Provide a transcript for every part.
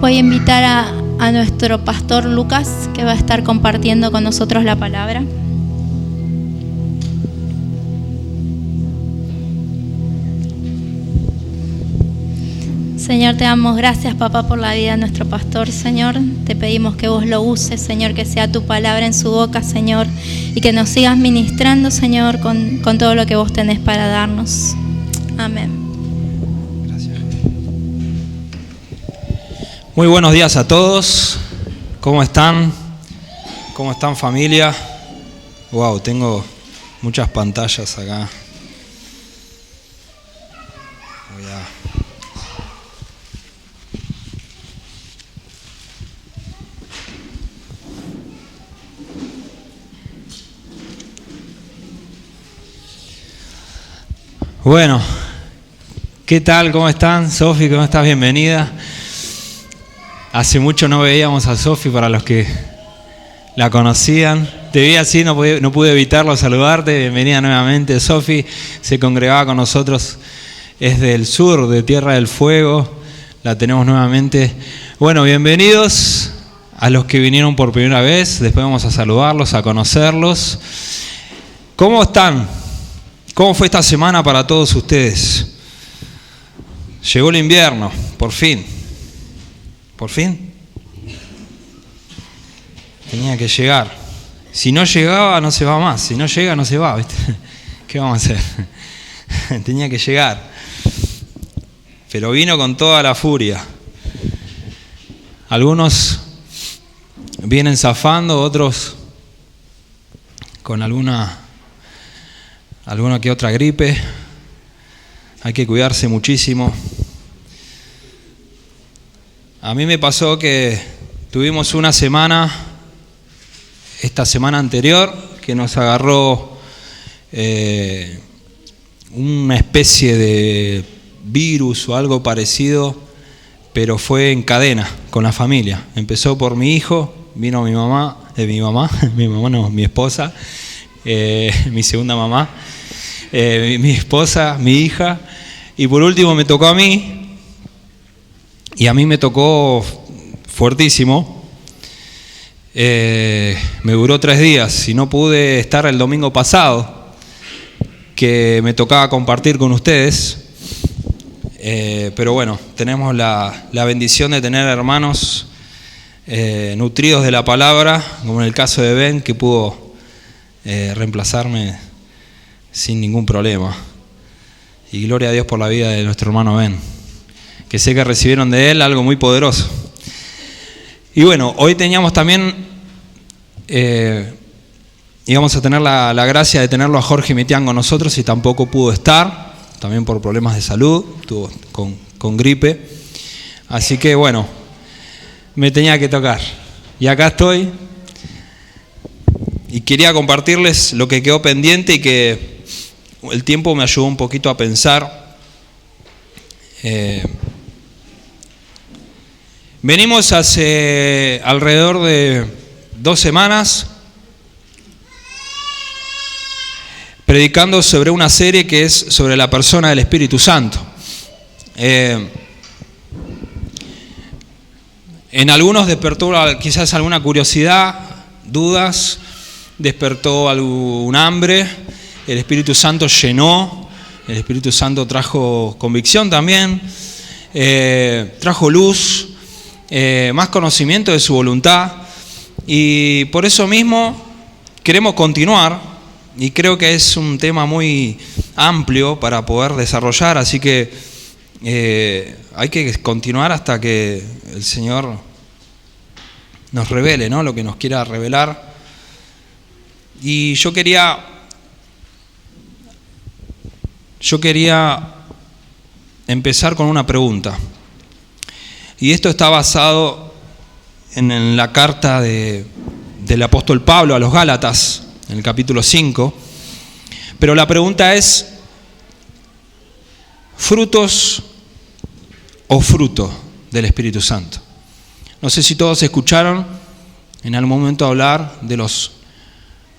Voy a invitar a nuestro pastor Lucas, que va a estar compartiendo con nosotros la palabra. Señor, te damos gracias, papá, por la vida de nuestro pastor, Señor. Te pedimos que vos lo uses, Señor, que sea tu palabra en su boca, Señor, y que nos sigas ministrando, Señor, con todo lo que vos tenés para darnos. Amén. Gracias. Muy buenos días a todos. ¿Cómo están? ¿Cómo están, familia? Wow, tengo muchas pantallas acá. Bueno, ¿qué tal? ¿Cómo están? Sofi, ¿cómo estás? Bienvenida. Hace mucho no veíamos a Sofi, para los que la conocían. Te vi así, no pude evitarlo saludarte. Bienvenida nuevamente. Sofi se congregaba con nosotros, es del sur, de Tierra del Fuego. La tenemos nuevamente. Bueno, bienvenidos a los que vinieron por primera vez. Después vamos a saludarlos, a conocerlos. ¿Cómo están? ¿Cómo fue esta semana para todos ustedes? Llegó el invierno, por fin. ¿Por fin? Tenía que llegar. Si no llegaba, no se va más. Si no llega, no se va, ¿viste? ¿Qué vamos a hacer? Tenía que llegar. Pero vino con toda la furia. Algunos vienen zafando, otros con alguna que otra gripe. Hay que cuidarse muchísimo. A mí me pasó que tuvimos una semana, esta semana anterior, que nos agarró una especie de virus o algo parecido, pero fue en cadena con la familia. Empezó por mi hijo, vino mi esposa, mi segunda mamá, mi esposa, mi hija, y por último me tocó a mí, y a mí me tocó fuertísimo. Me duró 3 días y no pude estar el domingo pasado, que me tocaba compartir con ustedes, pero bueno, tenemos la bendición de tener hermanos nutridos de la palabra, como en el caso de Ben, que pudo reemplazarme sin ningún problema. Y gloria a Dios por la vida de nuestro hermano Ben, que sé que recibieron de él algo muy poderoso. Y bueno, hoy teníamos también, íbamos a tener la gracia de tenerlo a Jorge Mitián con nosotros, y tampoco pudo estar, también por problemas de salud, estuvo con gripe. Así que bueno, me tenía que tocar. Y acá estoy. Y quería compartirles lo que quedó pendiente y que el tiempo me ayudó un poquito a pensar. Venimos hace alrededor de 2 semanas predicando sobre una serie que es sobre la persona del Espíritu Santo. En algunos despertó quizás alguna curiosidad, dudas, despertó algún hambre. El Espíritu Santo llenó, el Espíritu Santo trajo convicción también, trajo luz, más conocimiento de su voluntad, y por eso mismo queremos continuar, y creo que es un tema muy amplio para poder desarrollar, así que hay que continuar hasta que el Señor nos revele, ¿no?, lo que nos quiera revelar. Y yo quería empezar con una pregunta. Y esto está basado en la carta del apóstol Pablo a los Gálatas, en el capítulo 5. Pero la pregunta es: ¿frutos o fruto del Espíritu Santo? No sé si todos escucharon en algún momento hablar de los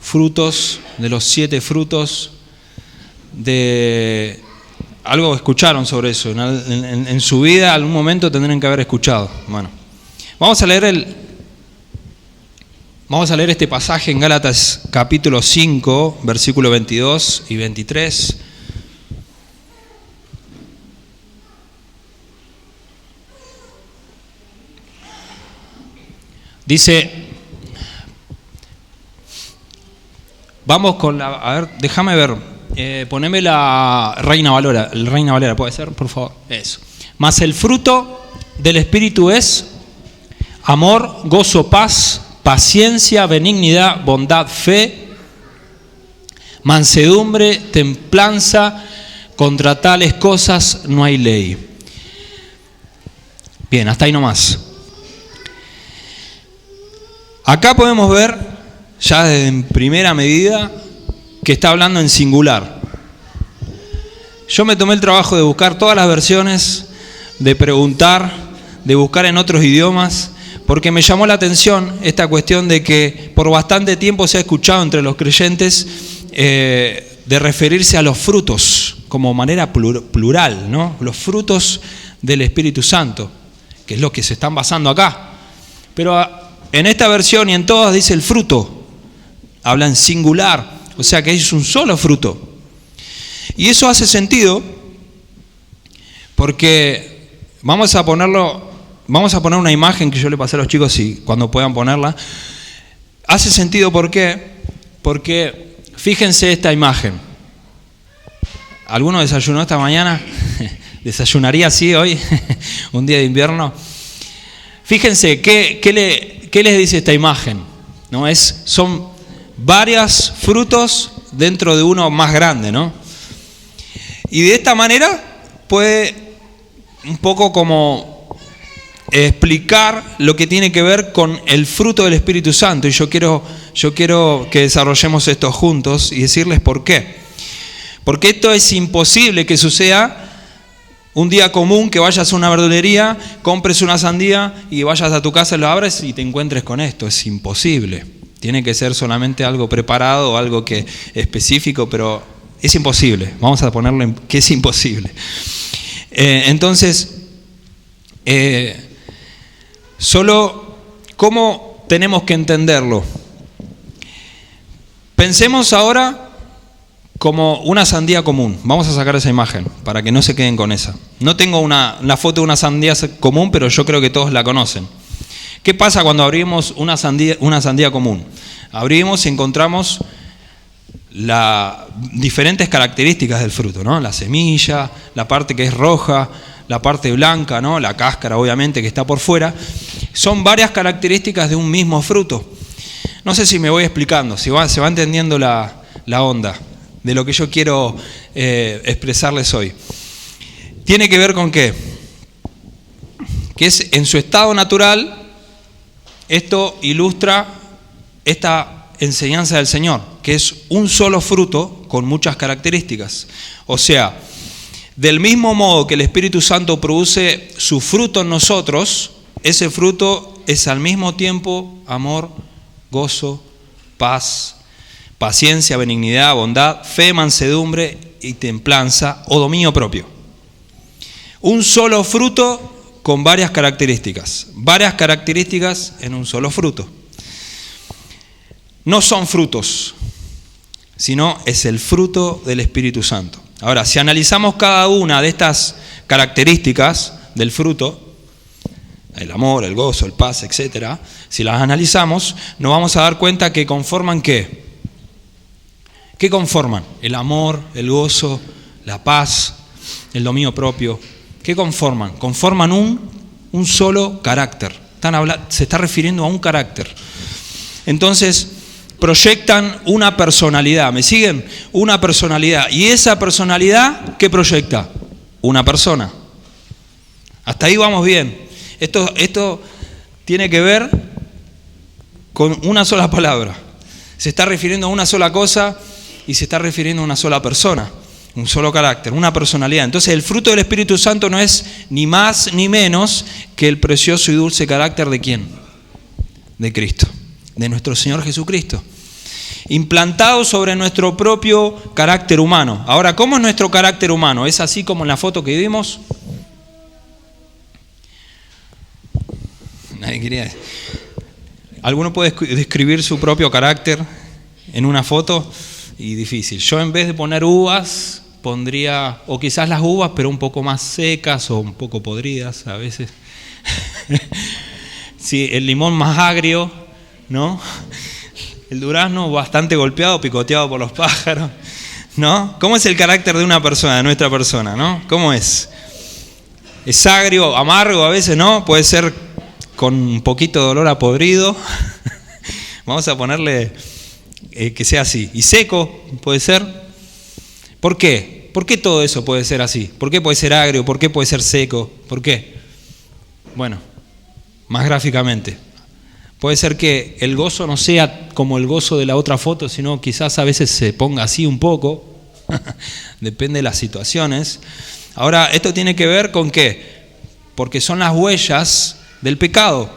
frutos, de los 7 frutos, de algo escucharon sobre eso, en su vida algún momento tendrían que haber escuchado. Bueno, Vamos a leer este pasaje en Gálatas capítulo 5, versículo 22 y 23. Dice, vamos con la, a ver, déjame ver, poneme la Reina Valera, ¿puede ser, por favor? Eso. Mas el fruto del Espíritu es amor, gozo, paz, paciencia, benignidad, bondad, fe, mansedumbre, templanza. Contra tales cosas no hay ley. Bien, hasta ahí nomás. Acá podemos ver, ya en primera medida, que está hablando en singular. Yo me tomé el trabajo de buscar todas las versiones, de preguntar, de buscar en otros idiomas, porque me llamó la atención esta cuestión de que por bastante tiempo se ha escuchado entre los creyentes de referirse a los frutos como manera plural, ¿no? Los frutos del Espíritu Santo, que es lo que se están basando acá. Pero en esta versión y en todas dice el fruto, habla en singular, o sea que es un solo fruto. Y eso hace sentido porque vamos a poner una imagen que yo le pasé a los chicos y cuando puedan ponerla. Hace sentido, ¿por qué? Porque fíjense esta imagen. ¿Alguno desayunó esta mañana? ¿Desayunaría así hoy? Un día de invierno. Fíjense, ¿qué les dice esta imagen? ¿No? Son varios frutos dentro de uno más grande, ¿no? Y de esta manera puede un poco como explicar lo que tiene que ver con el fruto del Espíritu Santo. Y yo quiero que desarrollemos esto juntos y decirles por qué. Porque esto es imposible que suceda un día común, que vayas a una verdulería, compres una sandía y vayas a tu casa, lo abres y te encuentres con esto. Es imposible. Tiene que ser solamente algo preparado, algo que específico, pero es imposible. Vamos a ponerlo en que es imposible. Entonces, solo ¿cómo tenemos que entenderlo? Pensemos ahora como una sandía común. Vamos a sacar esa imagen para que no se queden con esa. No tengo una foto de una sandía común, pero yo creo que todos la conocen. ¿Qué pasa cuando abrimos una sandía común? Abrimos y encontramos las diferentes características del fruto, ¿no? La semilla, la parte que es roja, la parte blanca, ¿no? La cáscara obviamente que está por fuera. Son varias características de un mismo fruto. No sé si me voy explicando, si se va entendiendo la onda de lo que yo quiero expresarles hoy. ¿Tiene que ver con qué? Que es en su estado natural. Esto ilustra esta enseñanza del Señor, que es un solo fruto con muchas características. O sea, del mismo modo que el Espíritu Santo produce su fruto en nosotros, ese fruto es al mismo tiempo amor, gozo, paz, paciencia, benignidad, bondad, fe, mansedumbre y templanza o dominio propio. Un solo fruto con varias características en un solo fruto. No son frutos, sino es el fruto del Espíritu Santo. Ahora, si analizamos cada una de estas características del fruto, el amor, el gozo, el paz, etc., si las analizamos, nos vamos a dar cuenta que conforman ¿qué? ¿Qué conforman? El amor, el gozo, la paz, el dominio propio. ¿Qué conforman? Conforman un solo carácter. Se está refiriendo a un carácter. Entonces, proyectan una personalidad. ¿Me siguen? Una personalidad. ¿Y esa personalidad qué proyecta? Una persona. Hasta ahí vamos bien. Esto tiene que ver con una sola palabra. Se está refiriendo a una sola cosa y se está refiriendo a una sola persona, un solo carácter, una personalidad. Entonces el fruto del Espíritu Santo no es ni más ni menos que el precioso y dulce carácter ¿de quién? De Cristo, de nuestro Señor Jesucristo. Implantado sobre nuestro propio carácter humano. Ahora, ¿cómo es nuestro carácter humano? ¿Es así como en la foto que vimos? Nadie quería. ¿Alguno puede describir su propio carácter en una foto? Y difícil. Yo en vez de poner uvas, pondría, o quizás las uvas, pero un poco más secas o un poco podridas a veces. Sí, el limón más agrio, ¿no? El durazno bastante golpeado, picoteado por los pájaros, ¿no? ¿Cómo es el carácter de una persona, de nuestra persona, ¿no? ¿Cómo es? ¿Es agrio, amargo a veces, no? Puede ser con un poquito de olor a podrido. Vamos a ponerle que sea así. Y seco, puede ser. ¿Por qué? ¿Por qué todo eso puede ser así? ¿Por qué puede ser agrio? ¿Por qué puede ser seco? ¿Por qué? Bueno, más gráficamente. Puede ser que el gozo no sea como el gozo de la otra foto, sino quizás a veces se ponga así un poco. Depende de las situaciones. Ahora, ¿esto tiene que ver con qué? Porque son las huellas del pecado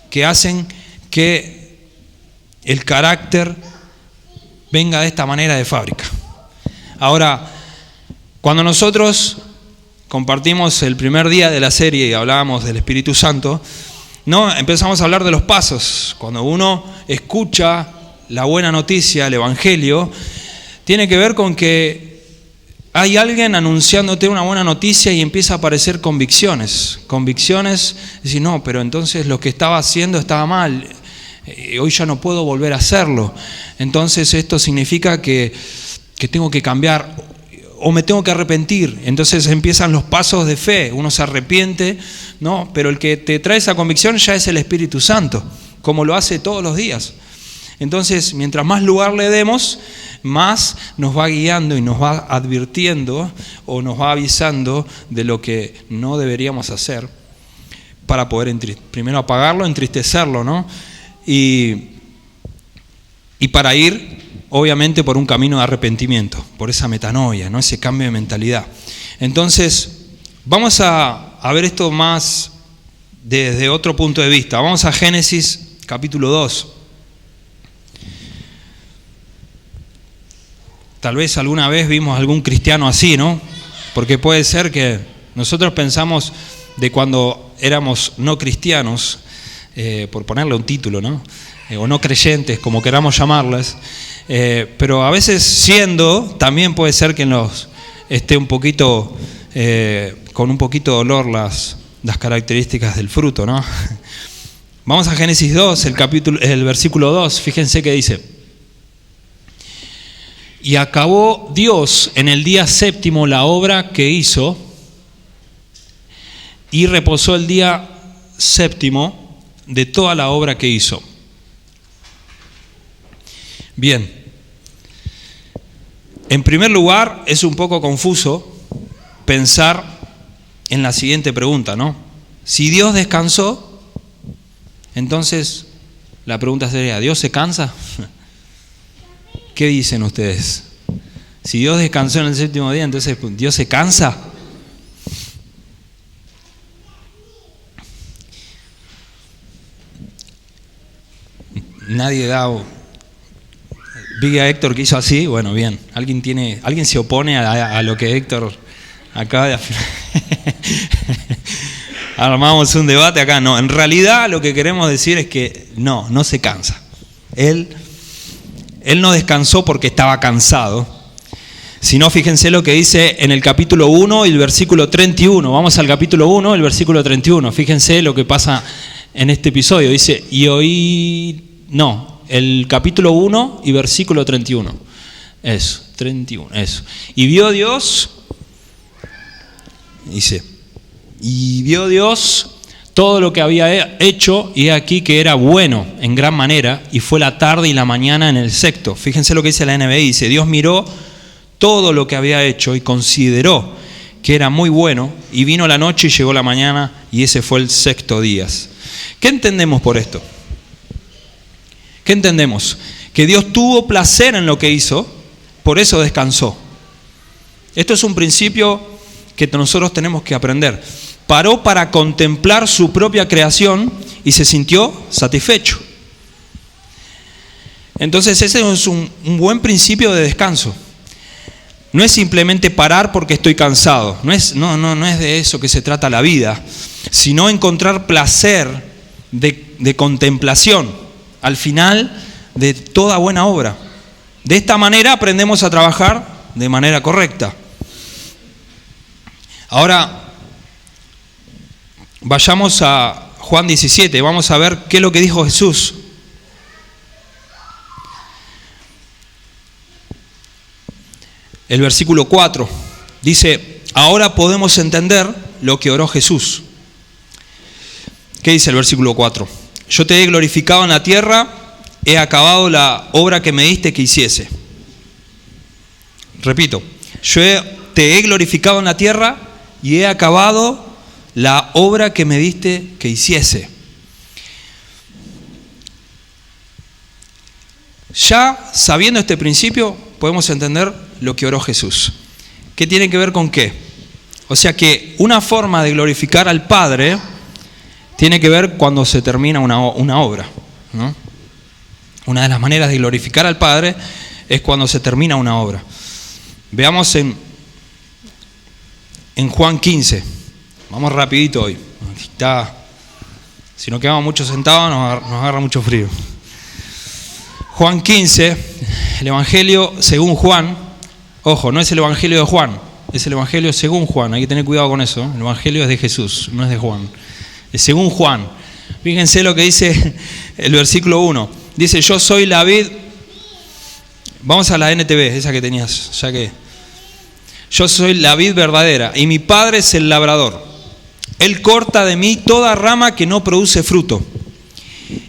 que hacen que el carácter venga de esta manera de fábrica. Ahora, cuando nosotros compartimos el primer día de la serie y hablábamos del Espíritu Santo, no, empezamos a hablar de los pasos. Cuando uno escucha la buena noticia, el Evangelio, tiene que ver con que hay alguien anunciándote una buena noticia y empieza a aparecer convicciones. Convicciones, decir, no, pero entonces lo que estaba haciendo estaba mal. Hoy ya no puedo volver a hacerlo. Entonces esto significa que tengo que cambiar o me tengo que arrepentir. Entonces empiezan los pasos de fe. Uno se arrepiente, ¿no? Pero el que te trae esa convicción ya es el Espíritu Santo, como lo hace todos los días. Entonces, mientras más lugar le demos, más nos va guiando y nos va advirtiendo o nos va avisando de lo que no deberíamos hacer para poder primero apagarlo, entristecerlo, ¿no? Y para ir, obviamente, por un camino de arrepentimiento, por esa metanoia, ¿no? Ese cambio de mentalidad. Entonces, vamos a ver esto más desde otro punto de vista. Vamos a Génesis capítulo 2. Tal vez alguna vez vimos algún cristiano así, ¿no? Porque puede ser que nosotros pensamos de cuando éramos no cristianos, por ponerle un título, ¿no? O no creyentes, como queramos llamarlas, pero a veces siendo, también puede ser que nos esté un poquito, con un poquito de olor las características del fruto, ¿no? Vamos a Génesis 2, el versículo 2, fíjense que dice: y acabó Dios en el día séptimo la obra que hizo, y reposó el día séptimo de toda la obra que hizo. Bien, en primer lugar es un poco confuso pensar en la siguiente pregunta, ¿no? Si Dios descansó, entonces la pregunta sería, ¿Dios se cansa? ¿Qué dicen ustedes? Si Dios descansó en el séptimo día, entonces ¿Dios se cansa? Nadie da. Vi a Héctor que hizo así, bueno, bien. ¿Alguien se opone a lo que Héctor acaba de afirmar? Armamos un debate acá. No, en realidad lo que queremos decir es que no se cansa. Él no descansó porque estaba cansado, sino fíjense lo que dice en el capítulo 1 y el versículo 31. Vamos al capítulo 1, el versículo 31. Fíjense lo que pasa en este episodio. Dice, el capítulo 1 y versículo 31. Eso, 31, eso. Y vio Dios, dice, y vio Dios todo lo que había hecho, y aquí que era bueno en gran manera, y fue la tarde y la mañana en el sexto. Fíjense lo que dice la NBI, dice, Dios miró todo lo que había hecho y consideró que era muy bueno, y vino la noche y llegó la mañana, y ese fue el sexto día. ¿Qué entendemos por esto? ¿Qué entendemos? Que Dios tuvo placer en lo que hizo, por eso descansó. Esto es un principio que nosotros tenemos que aprender. Paró para contemplar su propia creación y se sintió satisfecho. Entonces ese es un buen principio de descanso. No es simplemente parar porque estoy cansado. No es de eso que se trata la vida, sino encontrar placer de contemplación al final de toda buena obra. De esta manera aprendemos a trabajar de manera correcta. Ahora, vayamos a Juan 17, vamos a ver qué es lo que dijo Jesús. El versículo 4 dice: ahora podemos entender lo que oró Jesús. ¿Qué dice el versículo 4? Yo te he glorificado en la tierra, he acabado la obra que me diste que hiciese. Repito, te he glorificado en la tierra y he acabado la obra que me diste que hiciese. Ya sabiendo este principio, podemos entender lo que oró Jesús. ¿Qué tiene que ver con qué? O sea que una forma de glorificar al Padre tiene que ver cuando se termina una obra, ¿no? Una de las maneras de glorificar al Padre es cuando se termina una obra. Veamos en Juan 15. Vamos rapidito hoy. Si nos quedamos mucho sentados nos agarra mucho frío. Juan 15, el Evangelio según Juan. Ojo, no es el Evangelio de Juan, es el Evangelio según Juan. Hay que tener cuidado con eso. El Evangelio es de Jesús, no es de Juan. Es según Juan. Fíjense lo que dice el versículo 1. Dice: yo soy la vid. Vamos a la NTV, esa que tenías, ya que... Yo soy la vid verdadera y mi Padre es el labrador. Él corta de mí toda rama que no produce fruto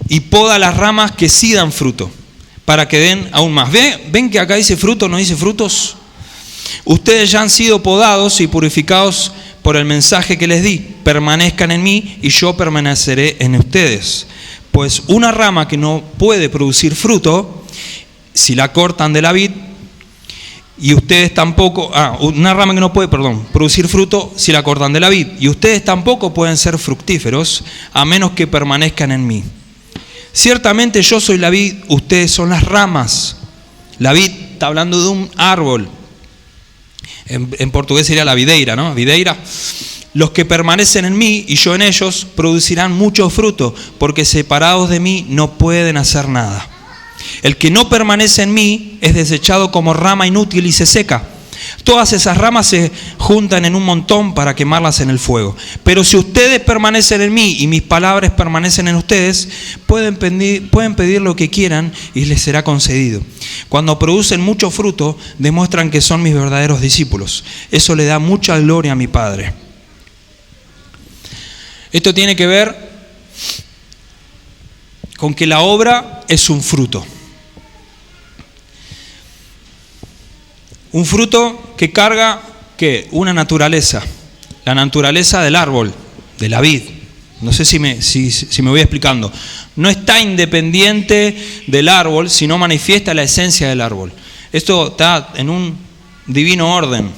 y poda las ramas que sí dan fruto, para que den aún más. ¿Ven que acá dice fruto, no dice frutos? Ustedes ya han sido podados y purificados por el mensaje que les di. Permanezcan en mí y yo permaneceré en ustedes. Pues una rama que no puede producir fruto, si la cortan de la vid, y ustedes tampoco, una rama que no puede, producir fruto, si la cortan de la vid, y ustedes tampoco pueden ser fructíferos, a menos que permanezcan en mí. Ciertamente yo soy la vid, ustedes son las ramas. La vid está hablando de un árbol. En portugués sería la videira, ¿no? Videira. Los que permanecen en mí y yo en ellos producirán mucho fruto, porque separados de mí no pueden hacer nada. El que no permanece en mí es desechado como rama inútil y se seca. Todas esas ramas se juntan en un montón para quemarlas en el fuego. Pero si ustedes permanecen en mí y mis palabras permanecen en ustedes, pueden pedir lo que quieran y les será concedido. Cuando producen mucho fruto, demuestran que son mis verdaderos discípulos. Eso le da mucha gloria a mi Padre. Esto tiene que ver con que la obra es un fruto. Un fruto que carga, ¿qué? Una naturaleza. La naturaleza del árbol, de la vid. No sé si me voy explicando. No está independiente del árbol, sino manifiesta la esencia del árbol. Esto está en un divino orden.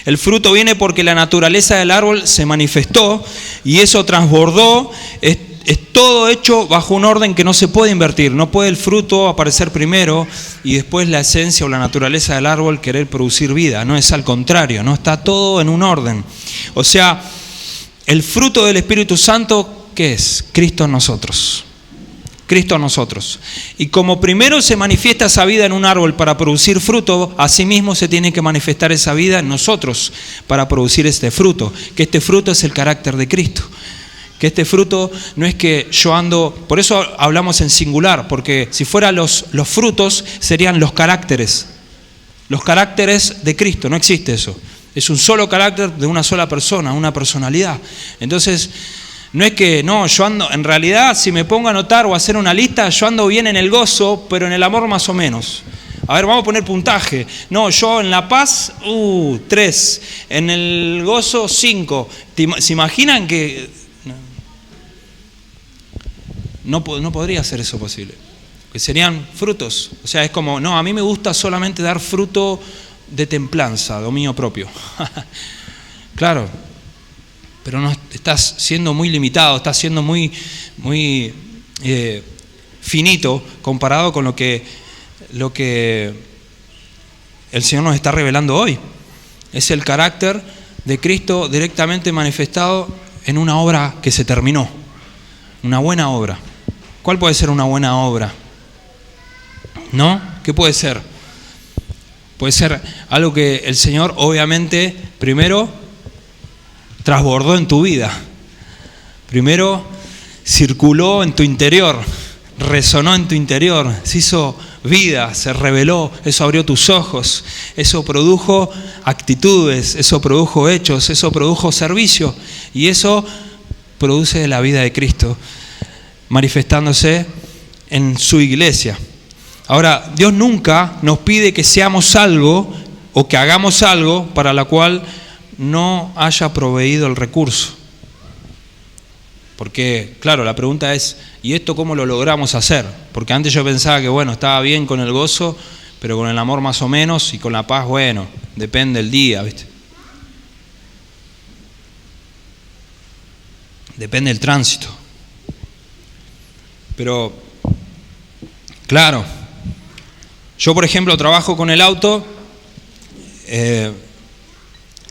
El fruto viene porque la naturaleza del árbol se manifestó y eso transbordó. Es todo hecho bajo un orden que no se puede invertir. No puede el fruto aparecer primero y después la esencia o la naturaleza del árbol querer producir vida. No, es al contrario, no, está todo en un orden. O sea, el fruto del Espíritu Santo, ¿qué es? Cristo en nosotros. Cristo en nosotros. Y como primero se manifiesta esa vida en un árbol para producir fruto, asimismo se tiene que manifestar esa vida en nosotros para producir este fruto. Que este fruto es el carácter de Cristo. Que este fruto no es que yo ando, por eso hablamos en singular, porque si fueran los frutos serían los caracteres de Cristo, no existe eso. Es un solo carácter de una sola persona, una personalidad. Entonces, no es que, no, yo ando, en realidad si me pongo a anotar o a hacer una lista, yo ando bien en el gozo, pero en el amor más o menos. A ver, vamos a poner puntaje. No, yo en la paz, 3, en el gozo, 5. ¿Se imaginan que... No podría ser eso posible, que serían frutos. O sea, es como, no, a mí me gusta solamente dar fruto de templanza, dominio propio. Claro, pero no, estás siendo muy limitado, estás siendo muy finito comparado con lo que el Señor nos está revelando hoy. Es el carácter de Cristo directamente manifestado en una obra que se terminó. Una buena obra. ¿Cuál puede ser una buena obra? ¿No? ¿Qué puede ser? Puede ser algo que el Señor obviamente primero transbordó en tu vida. Primero circuló en tu interior, resonó en tu interior, se hizo vida, se reveló, eso abrió tus ojos, eso produjo actitudes, eso produjo hechos, eso produjo servicio y eso produce la vida de Cristo manifestándose en su iglesia. Ahora, Dios nunca nos pide que seamos algo o que hagamos algo para la cual no haya proveído el recurso. Porque, claro, la pregunta es, ¿y esto cómo lo logramos hacer? Porque antes yo pensaba que, bueno, estaba bien con el gozo, pero con el amor más o menos, y con la paz, bueno, depende del día, ¿viste? Depende del tránsito. Pero, claro, yo por ejemplo trabajo con el auto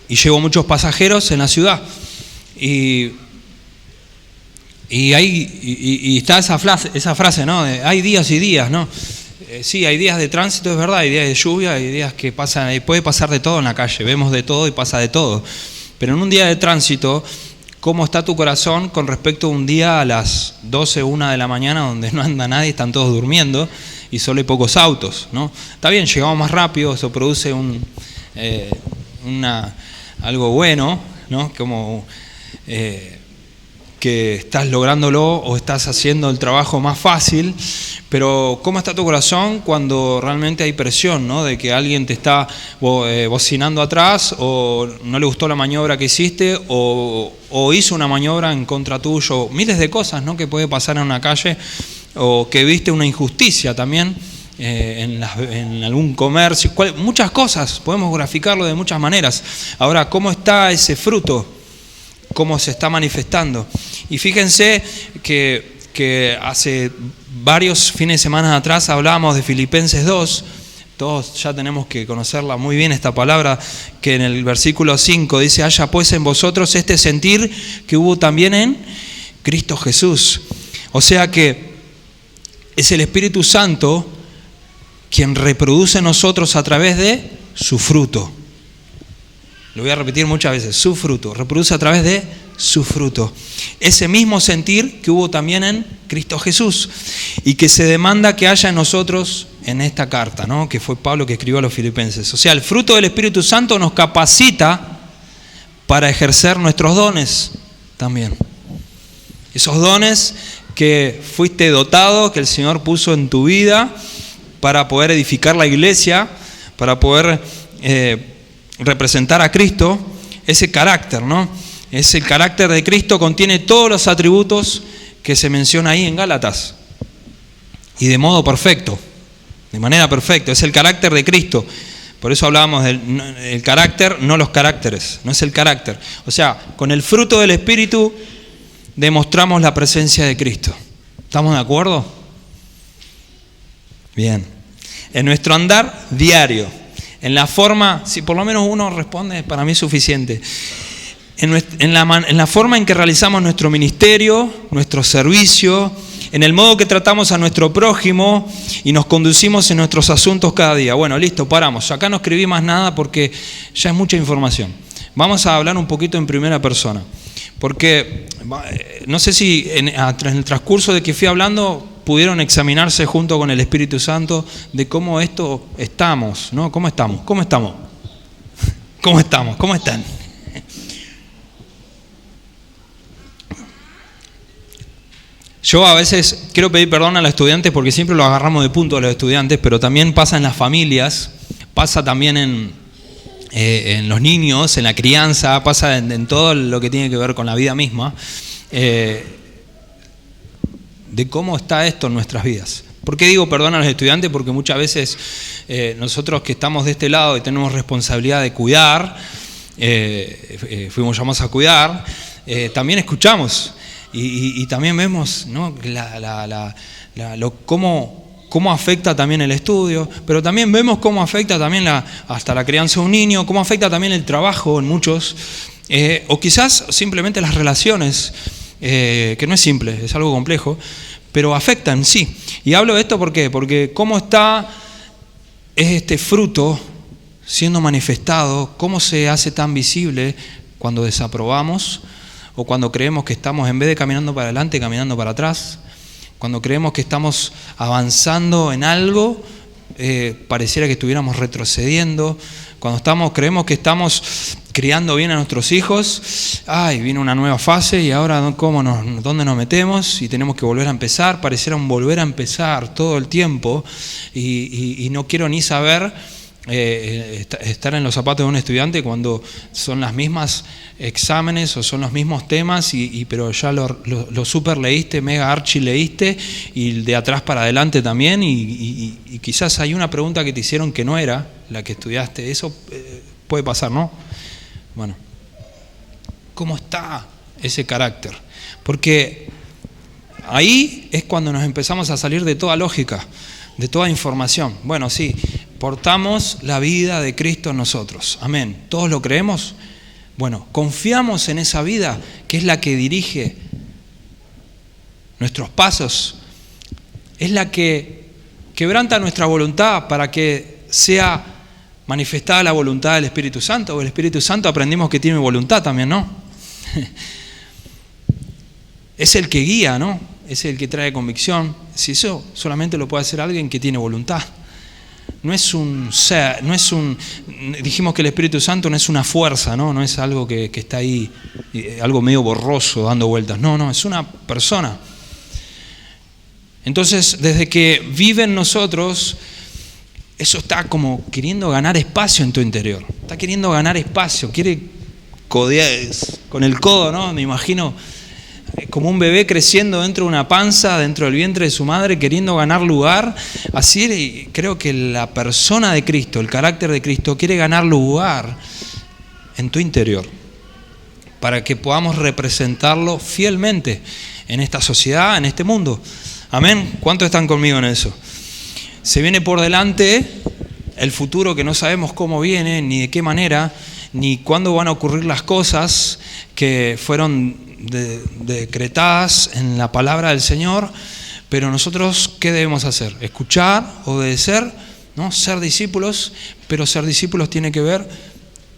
y llevo muchos pasajeros en la ciudad. Y está esa frase, ¿no? Hay días y días, ¿no? Sí, hay días de tránsito, es verdad, hay días de lluvia, hay días que pasan, puede pasar de todo en la calle, vemos de todo y pasa de todo. Pero en un día de tránsito, ¿cómo está tu corazón con respecto a un día a las 12, 1 de la mañana donde no anda nadie, están todos durmiendo y solo hay pocos autos, ¿no? Está bien, llegamos más rápido, eso produce algo bueno, ¿no? Como que estás lográndolo o estás haciendo el trabajo más fácil, pero ¿cómo está tu corazón cuando realmente hay presión, ¿no? De que alguien te está bocinando atrás o no le gustó la maniobra que hiciste o hizo una maniobra en contra tuyo? Miles de cosas, ¿no? Que puede pasar en una calle o que viste una injusticia también en algún comercio. Muchas cosas, podemos graficarlo de muchas maneras. Ahora, ¿cómo está ese fruto? ¿Cómo se está manifestando? Y fíjense que hace varios fines de semana atrás hablábamos de Filipenses 2, todos ya tenemos que conocerla muy bien esta palabra, que en el versículo 5 dice, haya pues en vosotros este sentir que hubo también en Cristo Jesús. O sea que es el Espíritu Santo quien reproduce en nosotros a través de su fruto. Lo voy a repetir muchas veces, su fruto, reproduce a través de su fruto. Ese mismo sentir que hubo también en Cristo Jesús y que se demanda que haya en nosotros en esta carta, ¿no? Que fue Pablo que escribió a los Filipenses. O sea, el fruto del Espíritu Santo nos capacita para ejercer nuestros dones también. Esos dones que fuiste dotado, que el Señor puso en tu vida para poder edificar la iglesia, para poder representar a Cristo, ese carácter, ¿no? Ese carácter de Cristo contiene todos los atributos que se menciona ahí en Gálatas. Y de modo perfecto, de manera perfecta, es el carácter de Cristo. Por eso hablábamos del carácter, no los caracteres, no es el carácter. O sea, con el fruto del Espíritu demostramos la presencia de Cristo. ¿Estamos de acuerdo? Bien. En nuestro andar diario, en la forma, si por lo menos uno responde, para mí es suficiente. En la forma en que realizamos nuestro ministerio, nuestro servicio, en el modo que tratamos a nuestro prójimo y nos conducimos en nuestros asuntos cada día. Bueno, listo, paramos. Acá no escribí más nada porque ya es mucha información. Vamos a hablar un poquito en primera persona. Porque no sé si en el transcurso de que fui hablando pudieron examinarse junto con el Espíritu Santo de cómo estamos, ¿no? ¿Cómo estamos? ¿Cómo estamos? ¿Cómo estamos? ¿Cómo están? Yo a veces quiero pedir perdón a los estudiantes porque siempre los agarramos de punto a los estudiantes, pero también pasa en las familias, pasa también en los niños, en la crianza, pasa en todo lo que tiene que ver con la vida misma, de cómo está esto en nuestras vidas. ¿Por qué digo perdón a los estudiantes? Porque muchas veces nosotros que estamos de este lado y tenemos responsabilidad de cuidar, fuimos llamados a cuidar, también escuchamos y también vemos, ¿no? Cómo afecta también el estudio, pero también vemos cómo afecta también hasta la crianza de un niño, cómo afecta también el trabajo en muchos, o quizás simplemente las relaciones que no es simple, es algo complejo, pero afectan, sí. Y hablo de esto ¿por qué? Porque cómo está este fruto siendo manifestado, cómo se hace tan visible cuando desaprobamos o cuando creemos que estamos, en vez de caminando para adelante, caminando para atrás, cuando creemos que estamos avanzando en algo, pareciera que estuviéramos retrocediendo, cuando creemos que estamos criando bien a nuestros hijos, viene una nueva fase y ahora ¿dónde nos metemos? Y tenemos que volver a empezar, pareciera un volver a empezar todo el tiempo y no quiero ni saber estar en los zapatos de un estudiante cuando son las mismas exámenes o son los mismos temas pero ya lo super leíste, mega archi leíste y de atrás para adelante también y quizás hay una pregunta que te hicieron que no era la que estudiaste. Eso puede pasar, ¿no? Bueno, ¿cómo está ese carácter? Porque ahí es cuando nos empezamos a salir de toda lógica, de toda información. Bueno, sí, portamos la vida de Cristo en nosotros. Amén. ¿Todos lo creemos? Bueno, confiamos en esa vida que es la que dirige nuestros pasos. Es la que quebranta nuestra voluntad para que sea manifestada la voluntad del Espíritu Santo. O el Espíritu Santo aprendimos que tiene voluntad también, ¿no? Es el que guía, ¿no? Es el que trae convicción. Si eso solamente lo puede hacer alguien que tiene voluntad. No es un ser, dijimos que el Espíritu Santo no es una fuerza, ¿no? No es algo que está ahí, algo medio borroso dando vueltas. No, es una persona. Entonces, desde que vive en nosotros, eso está como queriendo ganar espacio en tu interior. Está queriendo ganar espacio, quiere codear con el codo, ¿no? Me imagino como un bebé creciendo dentro de una panza, dentro del vientre de su madre, queriendo ganar lugar. Así creo que la persona de Cristo, el carácter de Cristo, quiere ganar lugar en tu interior para que podamos representarlo fielmente en esta sociedad, en este mundo. Amén. ¿Cuántos están conmigo en eso? Se viene por delante el futuro que no sabemos cómo viene, ni de qué manera, ni cuándo van a ocurrir las cosas que fueron decretadas en la palabra del Señor, pero nosotros, ¿qué debemos hacer? Escuchar, obedecer, ¿no? Ser discípulos, pero ser discípulos tiene que ver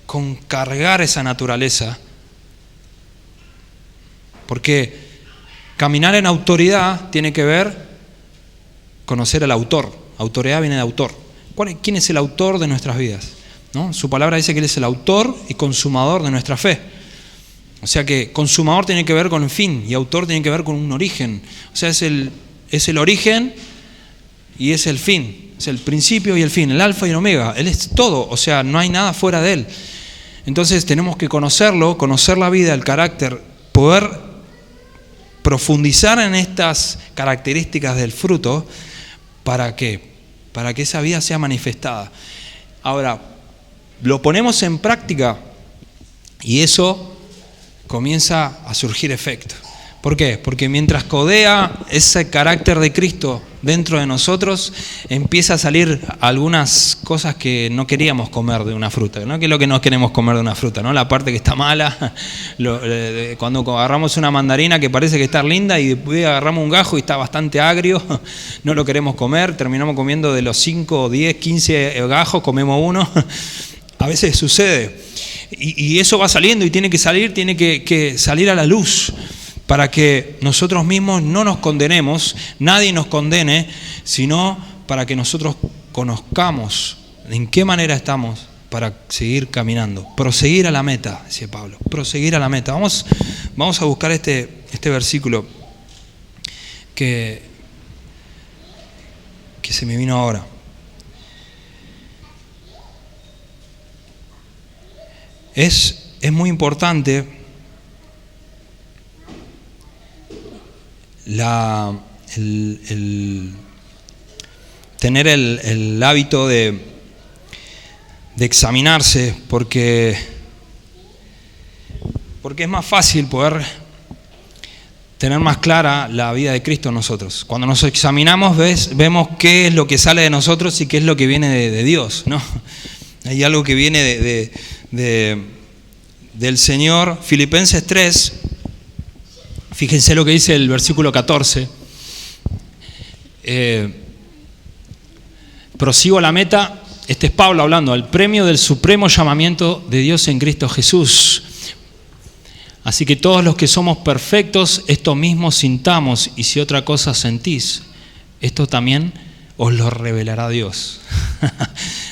con cargar esa naturaleza, porque caminar en autoridad tiene que ver conocer al autor. Autoridad viene de autor. ¿Quién es el autor de nuestras vidas? ¿No? Su palabra dice que Él es el autor y consumador de nuestra fe. O sea que consumador tiene que ver con el fin y autor tiene que ver con un origen. O sea, es el origen y es el fin. Es el principio y el fin, el alfa y el omega. Él es todo, o sea, no hay nada fuera de Él. Entonces tenemos que conocerlo, conocer la vida, el carácter, poder profundizar en estas características del fruto. ¿Para qué? Para que esa vida sea manifestada. Ahora, lo ponemos en práctica y eso comienza a surgir efecto. ¿Por qué? Porque mientras codea ese carácter de Cristo dentro de nosotros, empieza a salir algunas cosas que no queríamos comer de una fruta, ¿no? ¿Qué es lo que no queremos comer de una fruta? ¿No? La parte que está mala, cuando agarramos una mandarina que parece que está linda y después agarramos un gajo y está bastante agrio, no lo queremos comer, terminamos comiendo de los 5, 10, 15 gajos, comemos uno. A veces sucede. Y eso va saliendo y tiene que salir a la luz para que nosotros mismos no nos condenemos, nadie nos condene, sino para que nosotros conozcamos en qué manera estamos para seguir caminando. Proseguir a la meta, decía Pablo, proseguir a la meta. Vamos a buscar este versículo que se me vino ahora. Es muy importante tener el hábito de examinarse, porque es más fácil poder tener más clara la vida de Cristo en nosotros. Cuando nos examinamos vemos qué es lo que sale de nosotros y qué es lo que viene de Dios, ¿no? Hay algo que viene del Señor. Filipenses Fíjense lo que dice el versículo 14. Prosigo a la meta. Este es Pablo hablando, al premio del supremo llamamiento de Dios en Cristo Jesús. Así que todos los que somos perfectos, esto mismo sintamos, y si otra cosa sentís, esto también os lo revelará Dios.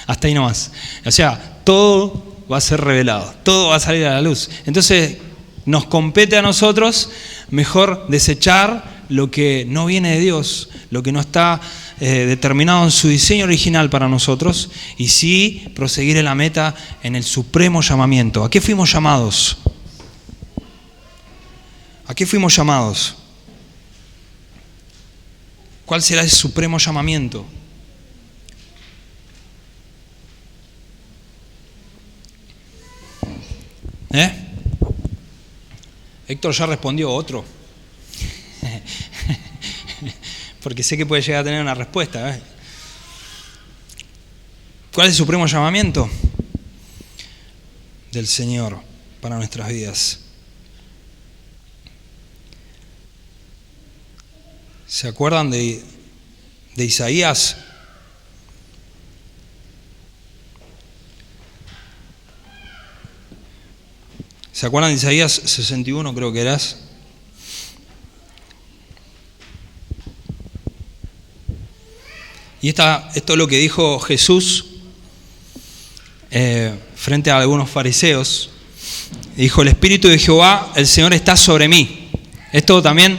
Hasta ahí nomás. O sea, todo va a ser revelado, todo va a salir a la luz. Entonces, nos compete a nosotros mejor desechar lo que no viene de Dios, lo que no está determinado en su diseño original para nosotros, y sí proseguir en la meta, en el supremo llamamiento. ¿A qué fuimos llamados? ¿A qué fuimos llamados? ¿Cuál será ese supremo llamamiento? Héctor ya respondió otro. Porque sé que puede llegar a tener una respuesta. ¿Cuál es el supremo llamamiento del Señor para nuestras vidas? ¿Se acuerdan de Isaías? ¿Se acuerdan de Isaías 61, creo que eras? Y esto es lo que dijo Jesús frente a algunos fariseos. Dijo: el Espíritu de Jehová, el Señor, está sobre mí. Esto también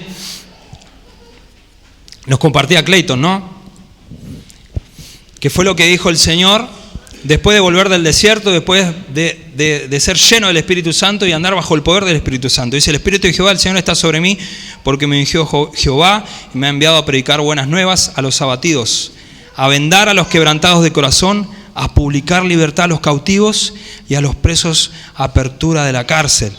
nos compartía Clayton, ¿no? Que fue lo que dijo el Señor después de volver del desierto, después de ser lleno del Espíritu Santo y andar bajo el poder del Espíritu Santo. Dice: el Espíritu de Jehová, el Señor, está sobre mí, porque me ungió Jehová y me ha enviado a predicar buenas nuevas a los abatidos, a vendar a los quebrantados de corazón, a publicar libertad a los cautivos y a los presos apertura de la cárcel,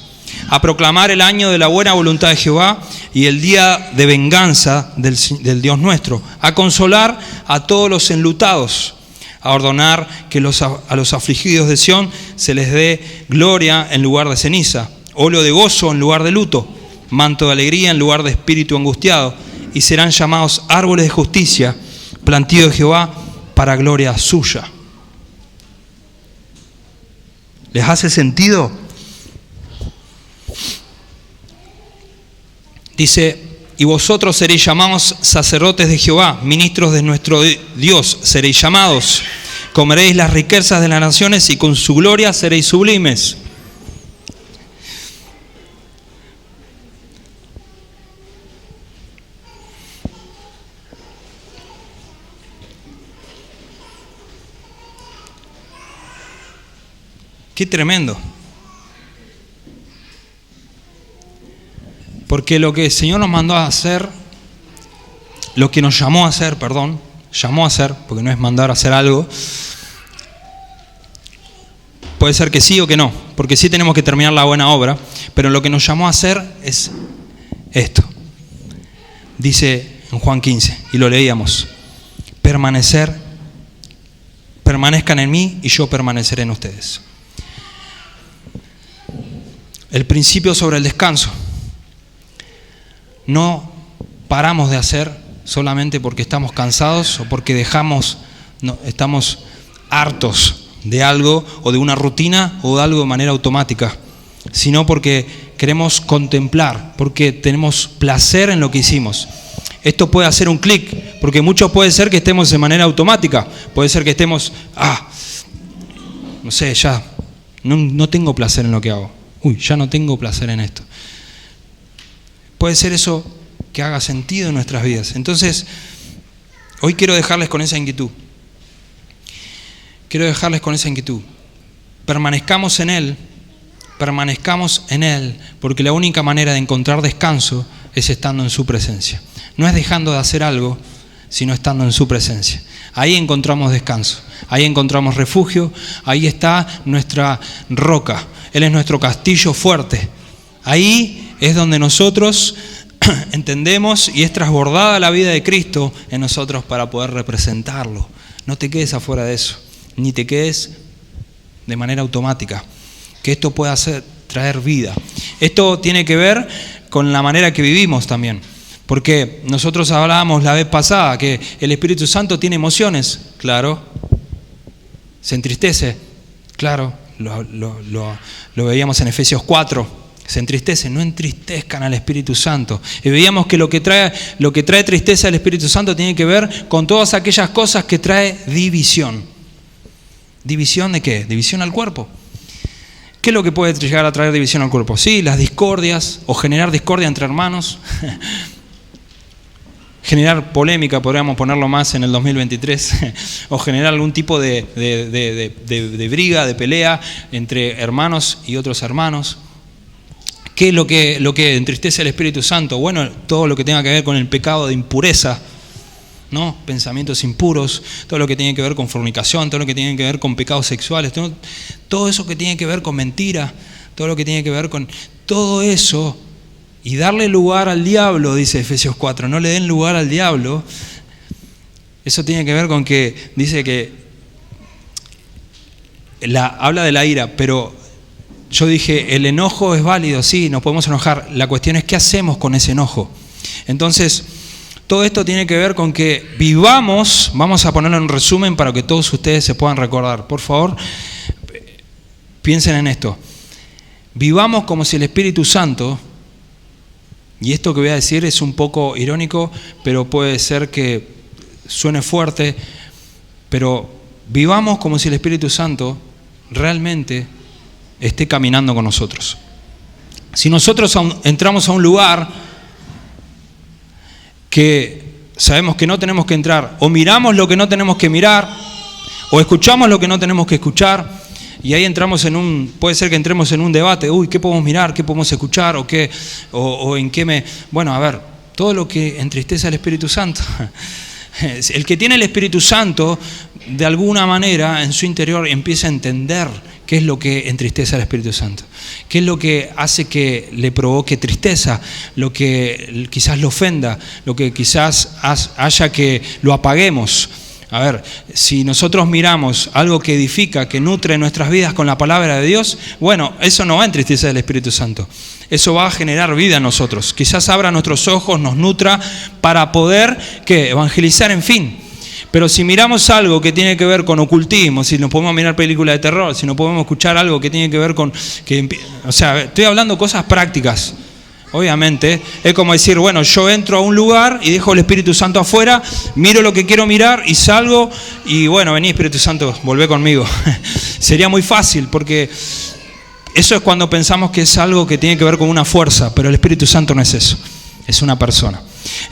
a proclamar el año de la buena voluntad de Jehová y el día de venganza del Dios nuestro, a consolar a todos los enlutados, a ordenar que a los afligidos de Sión se les dé gloria en lugar de ceniza, óleo de gozo en lugar de luto, manto de alegría en lugar de espíritu angustiado, y serán llamados árboles de justicia, plantío de Jehová para gloria suya. ¿Les hace sentido? Dice: y vosotros seréis llamados sacerdotes de Jehová, ministros de nuestro Dios seréis llamados. Comeréis las riquezas de las naciones y con su gloria seréis sublimes. Qué tremendo. Porque lo que el Señor nos mandó a hacer, lo que nos llamó a hacer, porque no es mandar a hacer algo, puede ser que sí o que no, porque sí tenemos que terminar la buena obra, pero lo que nos llamó a hacer es esto. Dice en Juan 15, y lo leíamos: permanezcan en mí y yo permaneceré en ustedes. El principio sobre el descanso. No paramos de hacer solamente porque estamos cansados o porque estamos hartos de algo o de una rutina o de algo de manera automática, sino porque queremos contemplar, porque tenemos placer en lo que hicimos. Esto puede hacer un clic, porque mucho puede ser que estemos de manera automática, puede ser que estemos, no sé, ya no tengo placer en lo que hago. Ya no tengo placer en esto. Puede ser eso que haga sentido en nuestras vidas. Entonces, hoy quiero dejarles con esa inquietud. Permanezcamos en Él, porque la única manera de encontrar descanso es estando en su presencia. No es dejando de hacer algo, sino estando en su presencia. Ahí encontramos descanso, ahí encontramos refugio, ahí está nuestra roca. Él es nuestro castillo fuerte. Ahí es donde nosotros entendemos y es transbordada la vida de Cristo en nosotros para poder representarlo. No te quedes afuera de eso, ni te quedes de manera automática. Que esto pueda traer vida. Esto tiene que ver con la manera que vivimos también. Porque nosotros hablábamos la vez pasada que el Espíritu Santo tiene emociones, claro. Se entristece, claro. Lo veíamos en Efesios 4. Se entristece, no entristezcan al Espíritu Santo. Y veíamos que lo que trae tristeza al Espíritu Santo tiene que ver con todas aquellas cosas que trae división. ¿División de qué? División al cuerpo. ¿Qué es lo que puede llegar a traer división al cuerpo? Sí, las discordias o generar discordia entre hermanos. Generar polémica, podríamos ponerlo más en el 2023, o generar algún tipo de briga, de pelea entre hermanos y otros hermanos. ¿Qué es lo que entristece al Espíritu Santo? Bueno, todo lo que tenga que ver con el pecado de impureza, ¿no? Pensamientos impuros, todo lo que tiene que ver con fornicación, todo lo que tiene que ver con pecados sexuales, todo eso que tiene que ver con mentira, todo lo que tiene que ver con todo eso, y darle lugar al diablo, dice Efesios 4, no le den lugar al diablo. Eso tiene que ver con que dice que habla de la ira, pero yo dije, el enojo es válido, sí, nos podemos enojar. La cuestión es qué hacemos con ese enojo. Entonces, todo esto tiene que ver con que vivamos, vamos a ponerlo en resumen para que todos ustedes se puedan recordar. Por favor, piensen en esto. Vivamos como si el Espíritu Santo, y esto que voy a decir es un poco irónico, pero puede ser que suene fuerte, pero vivamos como si el Espíritu Santo realmente esté caminando con nosotros. Si nosotros entramos a un lugar que sabemos que no tenemos que entrar, o miramos lo que no tenemos que mirar, o escuchamos lo que no tenemos que escuchar, y ahí entramos puede ser que entremos en un debate, ¿qué podemos mirar? ¿Qué podemos escuchar? ¿O en qué Bueno, a ver, todo lo que entristece al Espíritu Santo. El que tiene el Espíritu Santo, de alguna manera, en su interior empieza a entender qué es lo que entristece al Espíritu Santo. ¿Qué es lo que hace que le provoque tristeza? Lo que quizás lo ofenda, lo que quizás haya que lo apaguemos. A ver, si nosotros miramos algo que edifica, que nutre nuestras vidas con la palabra de Dios, bueno, eso no va a entristecer al Espíritu Santo. Eso va a generar vida en nosotros. Quizás abra nuestros ojos, nos nutra para poder evangelizar, en fin. Pero si miramos algo que tiene que ver con ocultismo, si nos podemos mirar películas de terror, si no podemos escuchar algo que tiene que ver con... estoy hablando cosas prácticas. Obviamente, es como decir, bueno, yo entro a un lugar y dejo el Espíritu Santo afuera, miro lo que quiero mirar y salgo y bueno, vení Espíritu Santo, volvé conmigo. Sería muy fácil porque eso es cuando pensamos que es algo que tiene que ver con una fuerza, pero el Espíritu Santo no es eso, es una persona.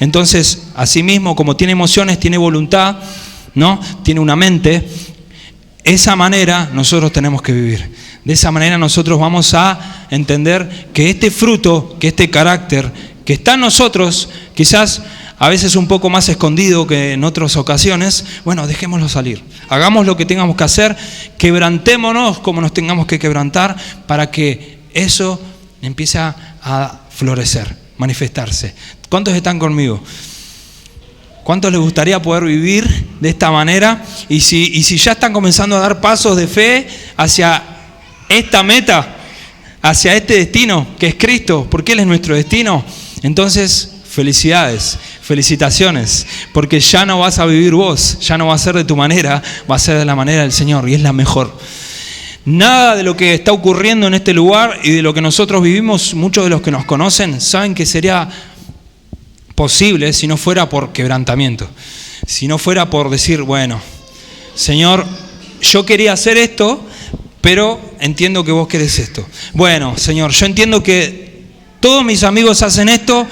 Entonces, asimismo, como tiene emociones, tiene voluntad, ¿no? Tiene una mente, esa manera nosotros tenemos que vivir. De esa manera nosotros vamos a entender que este fruto, que este carácter que está en nosotros, quizás a veces un poco más escondido que en otras ocasiones, bueno, dejémoslo salir. Hagamos lo que tengamos que hacer, quebrantémonos como nos tengamos que quebrantar para que eso empiece a florecer, manifestarse. ¿Cuántos están conmigo? ¿Cuántos les gustaría poder vivir de esta manera? Y si ya están comenzando a dar pasos de fe hacia esta meta, hacia este destino que es Cristo, porque Él es nuestro destino, entonces felicidades, felicitaciones, porque ya no vas a vivir vos, ya no va a ser de tu manera, va a ser de la manera del Señor y es la mejor. Nada de lo que está ocurriendo en este lugar y de lo que nosotros vivimos, muchos de los que nos conocen saben que sería posible si no fuera por quebrantamiento, si no fuera por decir, bueno, Señor, yo quería hacer esto, pero entiendo que vos querés esto. Bueno, Señor, yo entiendo que todos mis amigos hacen esto,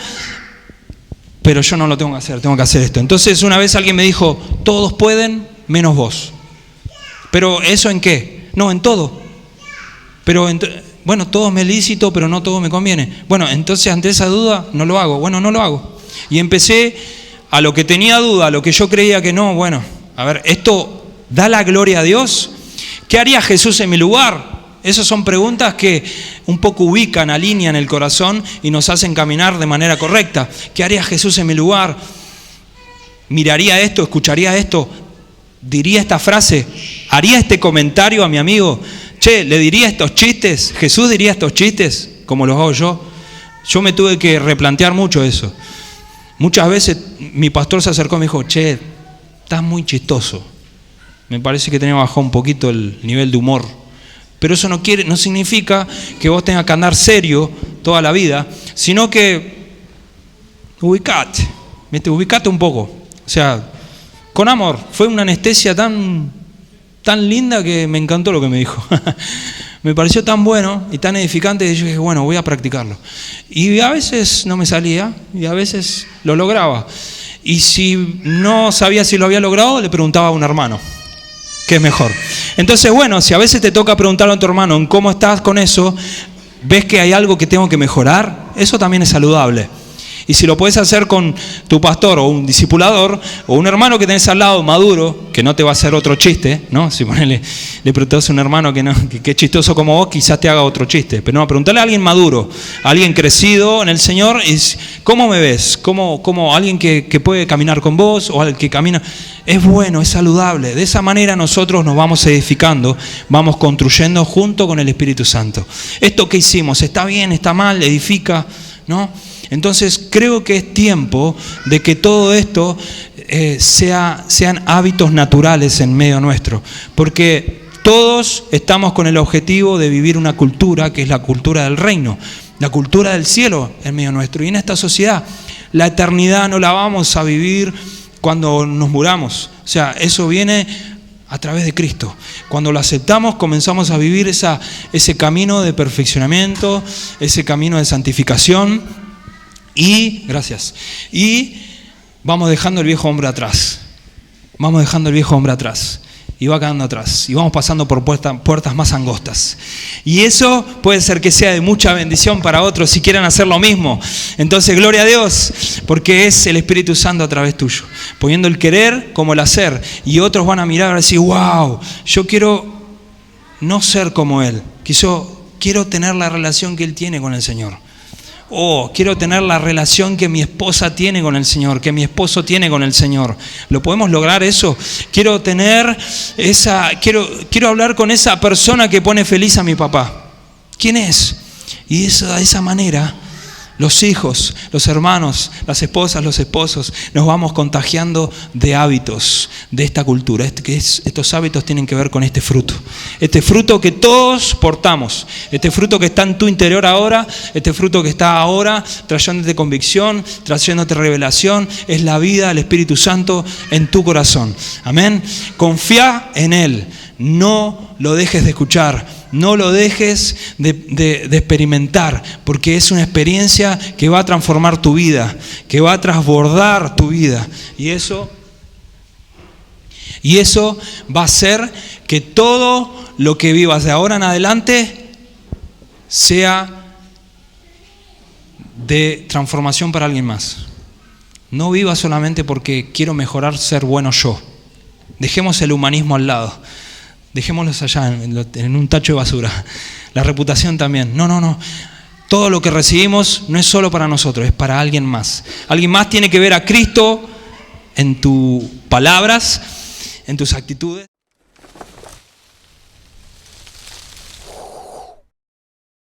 pero yo no lo tengo que hacer, tengo que hacer esto. Entonces una vez alguien me dijo, todos pueden menos vos. ¿Pero eso en qué? No, en todo. Pero bueno, todo me es lícito, pero no todo me conviene. Bueno, entonces ante esa duda no lo hago. Bueno, no lo hago. Y empecé a lo que tenía duda, a lo que yo creía que no. Bueno, a ver, ¿esto da la gloria a Dios? ¿Qué haría Jesús en mi lugar? Esas son preguntas que un poco ubican, alinean el corazón y nos hacen caminar de manera correcta. ¿Qué haría Jesús en mi lugar? ¿Miraría esto? ¿Escucharía esto? ¿Diría esta frase? ¿Haría este comentario a mi amigo? Che, ¿le diría estos chistes? ¿Jesús diría estos chistes como los hago yo? Yo me tuve que replantear mucho eso. Muchas veces mi pastor se acercó y me dijo, che, estás muy chistoso. Me parece que tenés bajado un poquito el nivel de humor. Pero eso no significa que vos tengas que andar serio toda la vida, sino que ubicate un poco. O sea, con amor. Fue una anestesia tan linda que me encantó lo que me dijo. Me pareció tan bueno y tan edificante que yo dije, bueno, voy a practicarlo. Y a veces no me salía y a veces lo lograba. Y si no sabía si lo había logrado, le preguntaba a un hermano, ¿qué es mejor? Entonces, bueno, si a veces te toca preguntarle a tu hermano en cómo estás con eso, ves que hay algo que tengo que mejorar, eso también es saludable. Y si lo puedes hacer con tu pastor o un discipulador o un hermano que tenés al lado maduro, que no te va a hacer otro chiste, ¿no? Si le preguntás a un hermano que es chistoso como vos, quizás te haga otro chiste. Pero no, preguntale a alguien maduro, a alguien crecido en el Señor, y ¿cómo me ves? ¿Cómo alguien que puede caminar con vos o alguien que camina? Es bueno, es saludable. De esa manera nosotros nos vamos edificando, vamos construyendo junto con el Espíritu Santo. Esto que hicimos, ¿está bien, está mal, edifica, no? Entonces creo que es tiempo de que todo esto sean hábitos naturales en medio nuestro, porque todos estamos con el objetivo de vivir una cultura que es la cultura del reino, la cultura del cielo en medio nuestro. Y en esta sociedad la eternidad no la vamos a vivir cuando nos muramos, o sea, eso viene a través de Cristo. Cuando lo aceptamos, comenzamos a vivir ese camino de perfeccionamiento, ese camino de santificación. Y vamos dejando el viejo hombre atrás. Y va quedando atrás. Y vamos pasando por puertas más angostas. Y eso puede ser que sea de mucha bendición para otros si quieren hacer lo mismo. Entonces, gloria a Dios, porque es el Espíritu Santo a través tuyo, poniendo el querer como el hacer. Y otros van a mirar y decir, wow, yo quiero no ser como Él. Quiero tener la relación que Él tiene con el Señor. Quiero tener la relación que mi esposa tiene con el Señor, que mi esposo tiene con el Señor. ¿Lo podemos lograr eso? Quiero hablar con esa persona que pone feliz a mi papá. ¿Quién es? Y de esa manera, los hijos, los hermanos, las esposas, los esposos, nos vamos contagiando de hábitos de esta cultura. Estos hábitos tienen que ver con este fruto que todos portamos, este fruto que está en tu interior ahora, este fruto que está ahora trayéndote convicción, trayéndote revelación, es la vida del Espíritu Santo en tu corazón. Amén. Confía en Él, no lo dejes de escuchar. No lo dejes de experimentar, porque es una experiencia que va a transformar tu vida, que va a transbordar tu vida. Y eso va a hacer que todo lo que vivas de ahora en adelante sea de transformación para alguien más. No vivas solamente porque quiero mejorar, ser bueno yo. Dejemos el humanismo al lado. Dejémoslos allá en un tacho de basura. La reputación también. No. Todo lo que recibimos no es solo para nosotros, es para alguien más. Alguien más tiene que ver a Cristo en tus palabras, en tus actitudes.